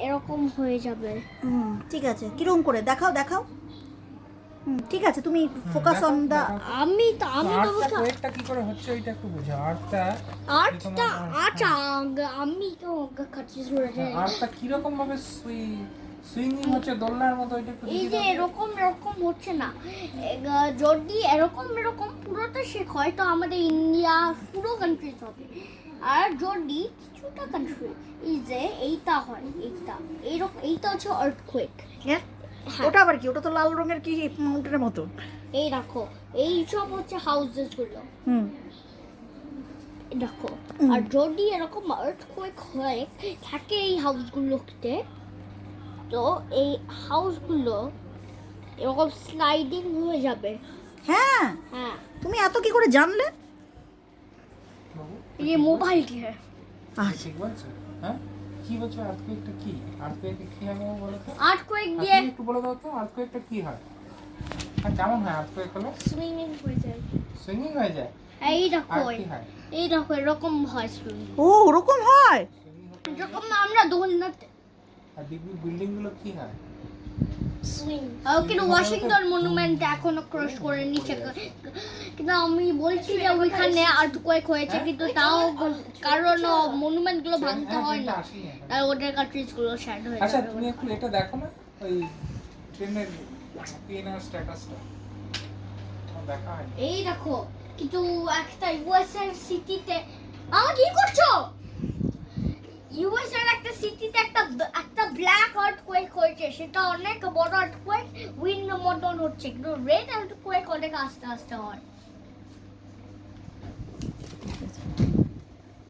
এরকম হয়ে যাবে। ঠিক আছে, কিরকম করে দেখাও দেখাও। ঠিক আছে, তুমি ফোকাস অন দা। আমি তো ওয়েটটা কি করে হচ্ছে ওইটা একটু বোঝাও। আর্টটা আমি তো কাটছিস বলেছে। আর্টটা কি রকম ভাবে সুইঙ্গিং হচ্ছে দোলনার মতো, ওইটা একটু এই যে এরকম হচ্ছে না, যদি এরকম পুরোটা শেখ হয় তো আমাদের ইন্ডিয়া পুরো কান্ট্রিজ হবে। আর যদি কিছুটা কান্ট্রি এই যে এইটা হয়, এইটা হচ্ছে আর্থকোয়েক। ওটা আবার কি? ওটা তো লাল রঙের কি মাউন্টেনের মতো। এই দেখো, এই সব হচ্ছে হাউসেস গুলো। দেখো, আর যদি এরকম আর্থকোয়েক হয় থাকে এই হাউসগুলোতে, তো এই হাউসগুলো এরকম স্লাইডিং হয়ে যাবে। হ্যাঁ, তুমি এত কি করে জানলে? ये मोबाइल की है। ঠিক বলছো? হ্যাঁ, কি বলছো? আর্থকোয়েকটা কি? আর্থকোয়েকে কি হয় বলো তো? আর্থকোয়েক দিয়ে একটু বলে দাও তো, আর্থকোয়েকটা কি হয় আর কেমন হয়? আর্থকোয়েক হলে সুইমিং হয়ে যায়। সুইঙ্গিং হয়ে যায়। এই দেখো, আর কি হয়? এই দেখো এরকম হয় সুইমিং। ও ওরকম হয়। যখন আমরা দোলনাতে আর বিল্ডিং গুলো কি হয়? সুইং। কিন্তু ওয়াশিংটন মনুমেন্ট এখনো ক্রস করে নিচে, কিন্তু আমি বলছি যে ওইখানে আর্থকোয়েক হয়েছে, কিন্তু তাও কারণ মনুমেন্ট গুলো ভাঙতে হয় না, তাই ওদের কান্ট্রিজ গুলো শ্যাড হয়ে আচ্ছা, যাবে। তুমি একটু এটা দেখো না, ওই ট্রেনের পিএনআর স্ট্যাটাসটা দেখা হয়। এই দেখো, কিন্তু একটা ইউএসএর সিটিতে কি করছো? ইউএসএর একটা সিটিতে একটা ব্ল্যাক আর্থকোয়েক হয়েছে, সেটা অনেক বড় আর্থকোয়েক, উইন্ড মতন হচ্ছে, কিন্তু রেড আর্থকোয়েক অনেক আস্তে আস্তে হয়।